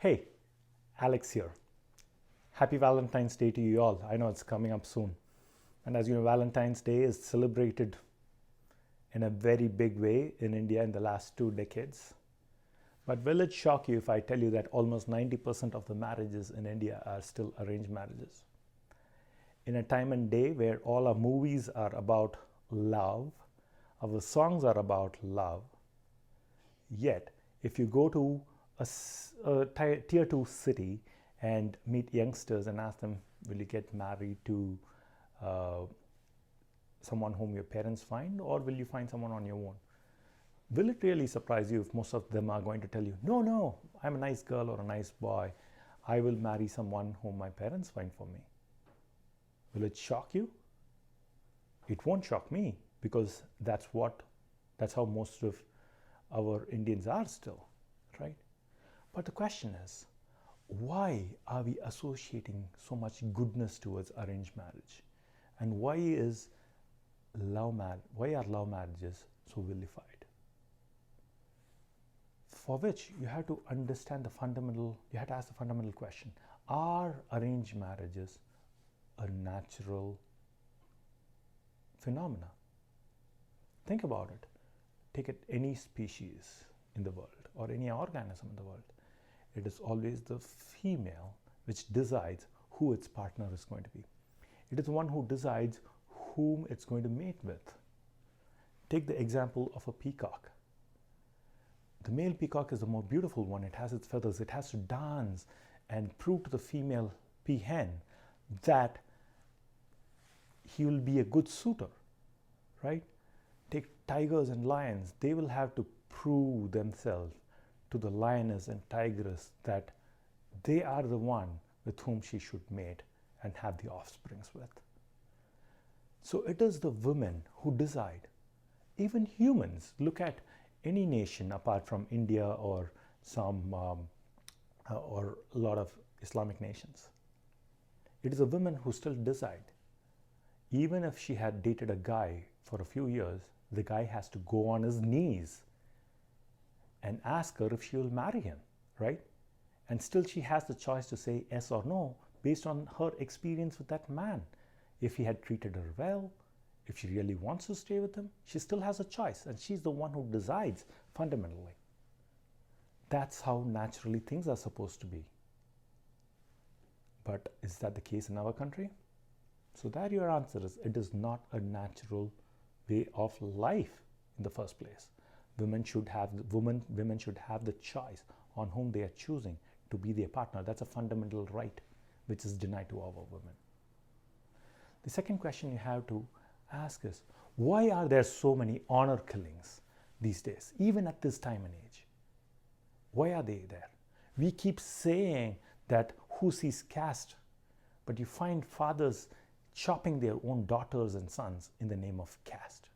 Hey, Alex here. Happy Valentine's Day to you all. I know it's coming up soon. And as you know, Valentine's Day is celebrated in a very big way in India in the last 2 decades. But will it shock you if I tell you that almost 90% of the marriages in India are still arranged marriages? In a time and day where all our movies are about love, our songs are about love, yet if you go to a tier 2 city and meet youngsters and ask them, will you get married to uh, someone whom your parents find, or will you find someone on your own? Will it really surprise you if most of them are going to tell you, no, no, I'm a nice girl or a nice boy, I will marry someone whom my parents find for me? Will it shock you? It won't shock me, because that's how most of our Indians are still, right? But the question is, why are we associating so much goodness towards arranged marriage? And why are love marriages so vilified? For which you have to understand you have to ask the fundamental question: are arranged marriages a natural phenomena? Think about it. Take it any species in the world or any organism in the world. It is always the female which decides who its partner is going to be. It is the one who decides whom it's going to mate with. Take the example of a peacock. The male peacock is the more beautiful one. It has its feathers. It has to dance and prove to the female peahen that he will be a good suitor, right? Take tigers and lions. They will have to prove themselves to the lioness and tigress that they are the one with whom she should mate and have the offsprings with. So it is the women who decide. Even humans, look at any nation apart from India or or a lot of Islamic nations. It is a woman who still decide. Even if she had dated a guy for a few years, the guy has to go on his knees and ask her if she will marry him, right? And still she has the choice to say yes or no based on her experience with that man. If he had treated her well, if she really wants to stay with him, she still has a choice, and she's the one who decides fundamentally. That's how naturally things are supposed to be. But is that the case in our country? So there your answer is, it is not a natural way of life in the first place. Women should have the choice on whom they are choosing to be their partner. That's a fundamental right which is denied to our women. The second question you have to ask is, why are there so many honor killings these days, even at this time and age? Why are they there? We keep saying that who sees caste, but you find fathers chopping their own daughters and sons in the name of caste.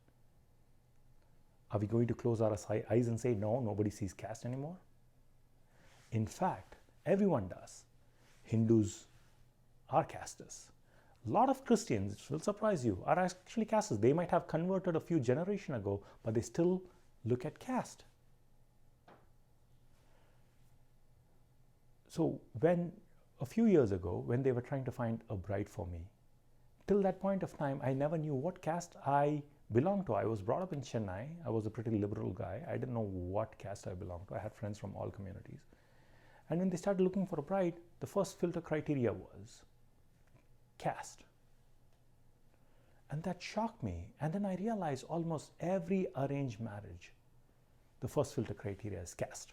Are we going to close our eyes and say, no, nobody sees caste anymore? In fact, everyone does. Hindus are castes. A lot of Christians, it will surprise you, are actually castes. They might have converted a few generations ago, but they still look at caste. So a few years ago, when they were trying to find a bride for me, till that point of time, I never knew what caste I belonged to. I was brought up in Chennai. I was a pretty liberal guy. I didn't know what caste I belonged to. I had friends from all communities. And when they started looking for a bride, the first filter criteria was caste. And that shocked me. And then I realized almost every arranged marriage, the first filter criteria is caste.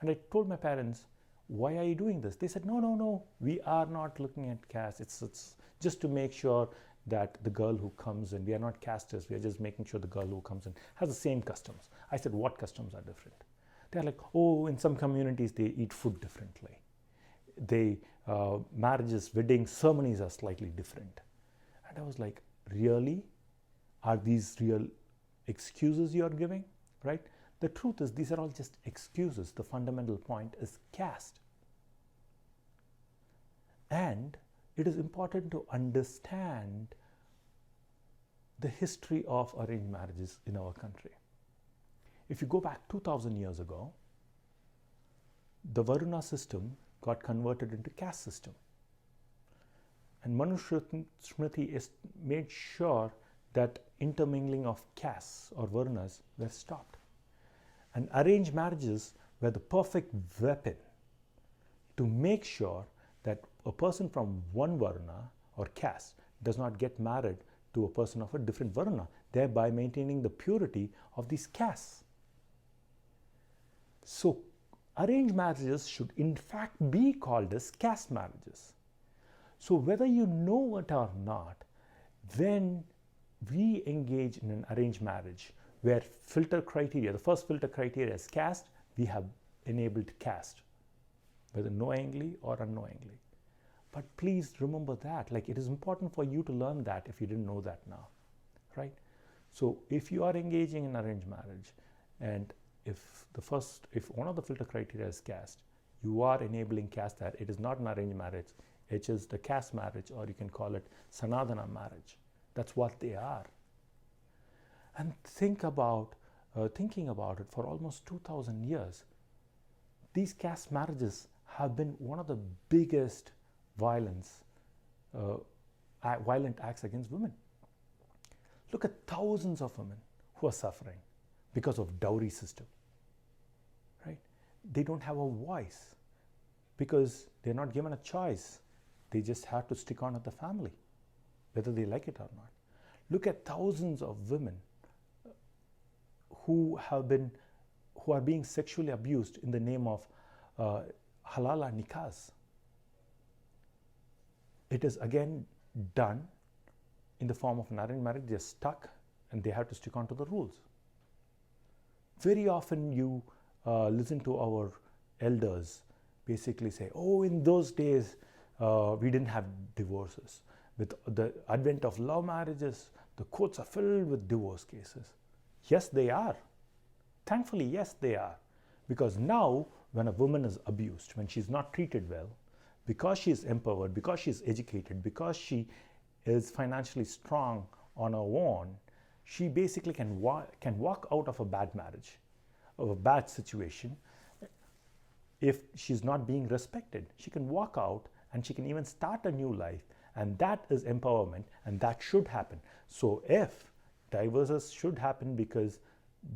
And I told my parents, why are you doing this? They said, no, no, no, we are not looking at caste. It's just to make sure that the girl who comes in, we are not castes, we are just making sure the girl who comes in has the same customs. I said, what customs are different? They're like, oh, in some communities they eat food differently. Marriages, weddings, ceremonies are slightly different. And I was like, really? Are these real excuses you are giving, right? The truth is, these are all just excuses. The fundamental point is caste. And it is important to understand the history of arranged marriages in our country. If you go back 2000 years ago, the Varuna system got converted into caste system. And Manusmriti is made sure that intermingling of castes or Varunas were stopped. And arranged marriages were the perfect weapon to make sure that a person from one Varuna or caste does not get married to a person of a different Varuna, thereby maintaining the purity of these castes. So, arranged marriages should in fact be called as caste marriages. So, whether you know it or not, when we engage in an arranged marriage where filter criteria, the first filter criteria is caste, we have enabled caste, whether knowingly or unknowingly. But please remember that, like, it is important for you to learn that if you didn't know that now, right? So if you are engaging in arranged marriage and if one of the filter criteria is caste, you are enabling caste that it is not an arranged marriage, it is the caste marriage, or you can call it Sanadana marriage. That's what they are. And thinking about it for almost 2000 years, these caste marriages have been one of the biggest violent acts against women. Look at thousands of women who are suffering because of dowry system, right? They don't have a voice because they're not given a choice. They just have to stick on with the family, whether they like it or not. Look at thousands of women who are being sexually abused in the name of halala nikahs. It is again done in the form of an arranged marriage. They're stuck and they have to stick on to the rules. Very often you listen to our elders basically say, oh, in those days we didn't have divorces. With the advent of love marriages, the courts are filled with divorce cases. Yes, they are. Thankfully, yes, they are. Because now, when a woman is abused, when she's not treated well, because she is empowered, because she is educated, because she is financially strong on her own, she basically can walk out of a bad marriage, of a bad situation. If she's not being respected, she can walk out and she can even start a new life. And that is empowerment, and that should happen. So if divorces should happen because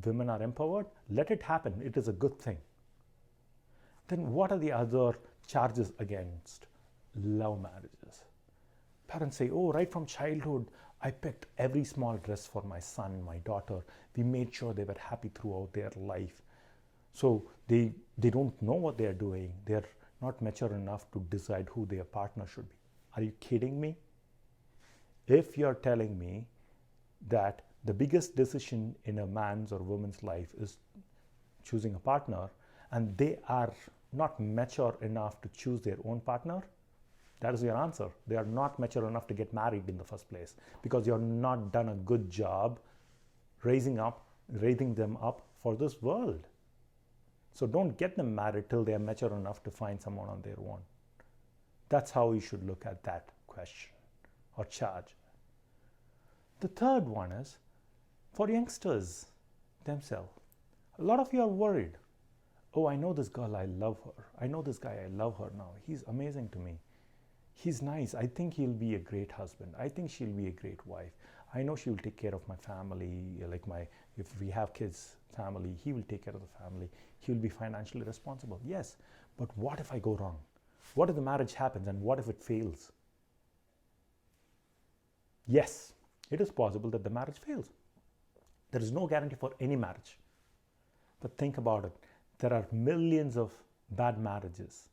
women are empowered, let it happen. It is a good thing. Then what are the other charges against love marriages? Parents say, oh, right from childhood, I picked every small dress for my son, my daughter. We made sure they were happy throughout their life. So they don't know what they are doing. They're not mature enough to decide who their partner should be. Are you kidding me? If you're telling me that the biggest decision in a man's or woman's life is choosing a partner, and they are not mature enough to choose their own partner, that is your answer. They are not mature enough to get married in the first place because you're not done a good job raising them up for this world. So don't get them married till they are mature enough to find someone on their own. That's how you should look at that question or charge. The third one is for youngsters themselves. A lot of you are worried. Oh, I know this girl, I love her. I know this guy, I love her now. He's amazing to me. He's nice. I think he'll be a great husband. I think she'll be a great wife. I know she'll take care of my family, if we have kids, family, he will take care of the family. He'll be financially responsible. Yes, but what if I go wrong? What if the marriage happens and what if it fails? Yes, it is possible that the marriage fails. There is no guarantee for any marriage. But think about it. There are millions of bad marriages,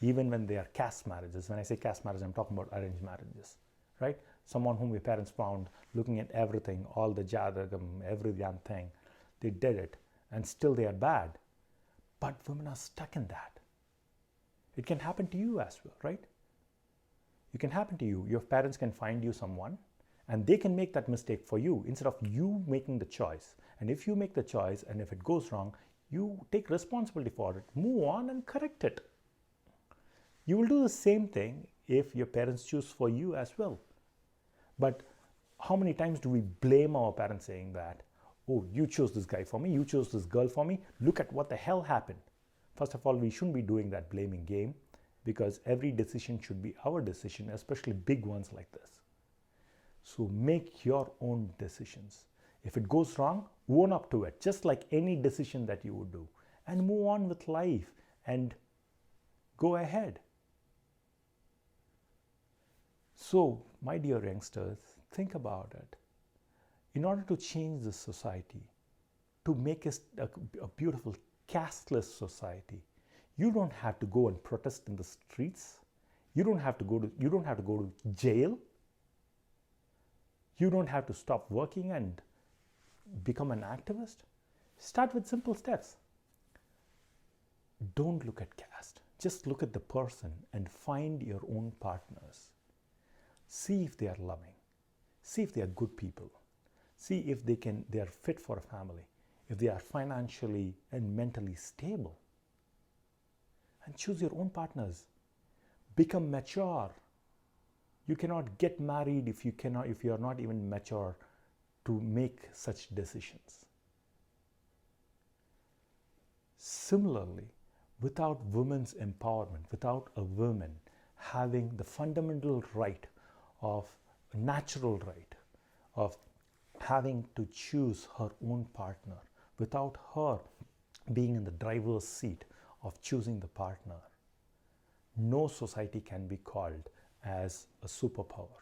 even when they are caste marriages. When I say caste marriage, I'm talking about arranged marriages, right? Someone whom your parents found looking at everything, all the jadagam, every damn thing. They did it and still they are bad. But women are stuck in that. It can happen to you as well, right? It can happen to you. Your parents can find you someone and they can make that mistake for you instead of you making the choice. And if you make the choice and if it goes wrong, you take responsibility for it, move on and correct it. You will do the same thing if your parents choose for you as well. But how many times do we blame our parents saying that, oh, you chose this guy for me, you chose this girl for me, look at what the hell happened. First of all, we shouldn't be doing that blaming game, because every decision should be our decision, especially big ones like this. So make your own decisions. If it goes wrong, own up to it, just like any decision that you would do, and move on with life and go ahead. So, my dear youngsters, think about it. In order to change this society, to make it a beautiful casteless society, you don't have to go and protest in the streets. You don't have to go to jail. You don't have to stop working and become an activist. Start with simple steps. Don't look at caste. Just look at the person and find your own partners. See if they are loving. See if they are good people. See if they are fit for a family. If they are financially and mentally stable. And choose your own partners. Become mature. You cannot get married if you are not even mature to make such decisions. Similarly, without women's empowerment, without a woman having the fundamental right of a natural right of having to choose her own partner, without her being in the driver's seat of choosing the partner, no society can be called as a superpower.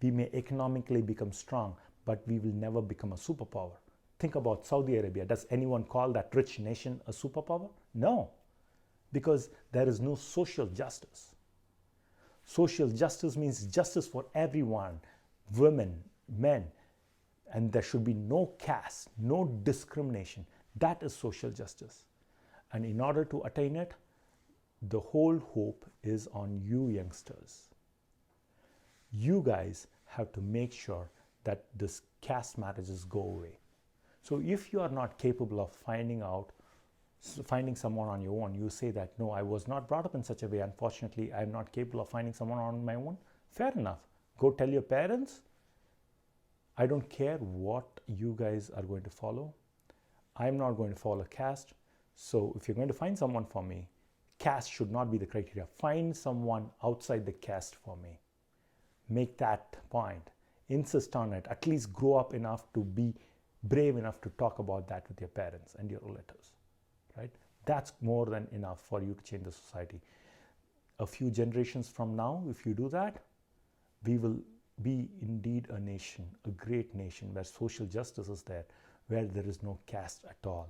We may economically become strong, but we will never become a superpower. Think about Saudi Arabia. Does anyone call that rich nation a superpower? No, because there is no social justice. Social justice means justice for everyone, women, men, and there should be no caste, no discrimination. That is social justice. And in order to attain it, the whole hope is on you youngsters. You guys have to make sure that this caste marriages go away. So if you are not capable of finding someone on your own, you say that, no, I was not brought up in such a way. Unfortunately, I'm not capable of finding someone on my own. Fair enough. Go tell your parents. I don't care what you guys are going to follow. I'm not going to follow caste. So if you're going to find someone for me, caste should not be the criteria. Find someone outside the caste for me. Make that point. Insist on it. At least grow up enough to be brave enough to talk about that with your parents and your relatives. Right? That's more than enough for you to change the society. A few generations from now, if you do that, we will be indeed a nation, a great nation where social justice is there, where there is no caste at all.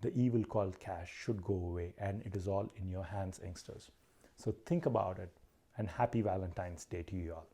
The evil called caste should go away, and it is all in your hands, youngsters. So think about it, and happy Valentine's Day to you all.